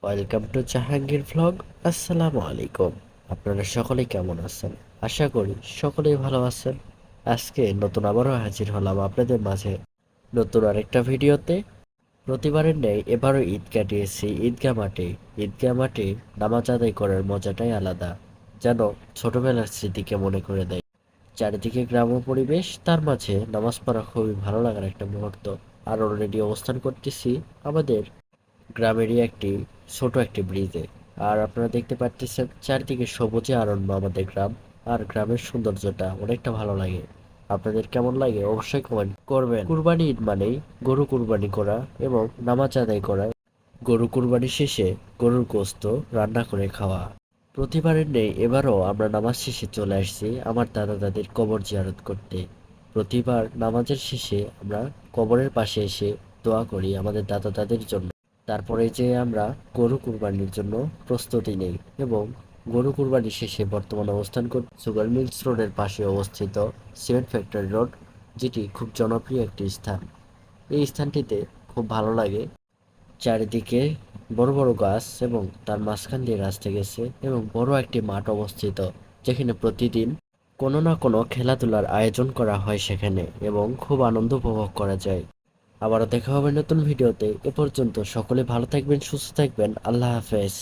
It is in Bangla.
Welcome to Jahangir vlog. আসসালামু আলাইকুম। আপনারা সকলে কেমন আছেন? আশা করি সকলেই ভালো আছেন। আজকে নতুন আবারও হাজির হলাম আপনাদের মাঝে নতুন আরেকটা ভিডিওতে। প্রতিবারের ন্যায় এবারও ঈদ কাটিয়েছি ঈদগাহ মাঠে। ঈদগাহ মাঠে নামাজ আদায় করার মজাটাই আলাদা, যেন ছোটবেলার স্মৃতিকে মনে করে দেয়। চারিদিকে গ্রাম্য পরিবেশ, তার মাঝে নামাজ পড়া খুবই ভালো লাগার একটা মুহূর্ত। আর অলরেডি অবস্থান করতেছি আমাদের গ্রামেরই ছোট একটি ব্রিজে। আর আপনারা দেখতে পাচ্ছেন চারদিকে সবুজে আরণ্য আমাদের গ্রাম। আর গ্রামের সৌন্দর্যটা অনেকটা ভালো লাগে। আপনাদের কেমন লাগে অবশ্যই কমেন্ট করবেন। কুরবানি ঈদ মানেই গরু কুরবানি করা এবং নামাজ আদায় করা। গরু কুরবানি শেষে গরুর গোশত রান্না করে খাওয়া। প্রতিবারের নেই এবারও আমরা নামাজ শেষে চলে আসছি আমার দাদা দাদির কবর জিয়ারত করতে। প্রতিবার নামাজের শেষে আমরা কবরের পাশে এসে দোয়া করি আমাদের দাদা দাদির জন্য। তারপরে যে আমরা গরু কুরবানির জন্য প্রস্তুতি নেই এবং গরু কুরবানি শেষে বর্তমানে অবস্থান করছি সুগার মিলস রোডের পাশে অবস্থিত সিমেন্ট ফ্যাক্টরি রোড, যেটি খুব জনপ্রিয় একটি স্থান। এই স্থানটিতে খুব ভালো লাগে। চারিদিকে বড় বড় গাছ এবং তার মাঝখান দিয়ে রাস্তা গেছে এবং বড় একটি মাঠ অবস্থিত, যেখানে প্রতিদিন কোনো না কোনো খেলাধুলার আয়োজন করা হয় সেখানে এবং খুব আনন্দ উপভোগ করা যায়। আবারও দেখা হবে নতুন ভিডিওতে। এ পর্যন্ত সকলে ভালো থাকবেন, সুস্থ থাকবেন। আল্লাহ হাফেজ।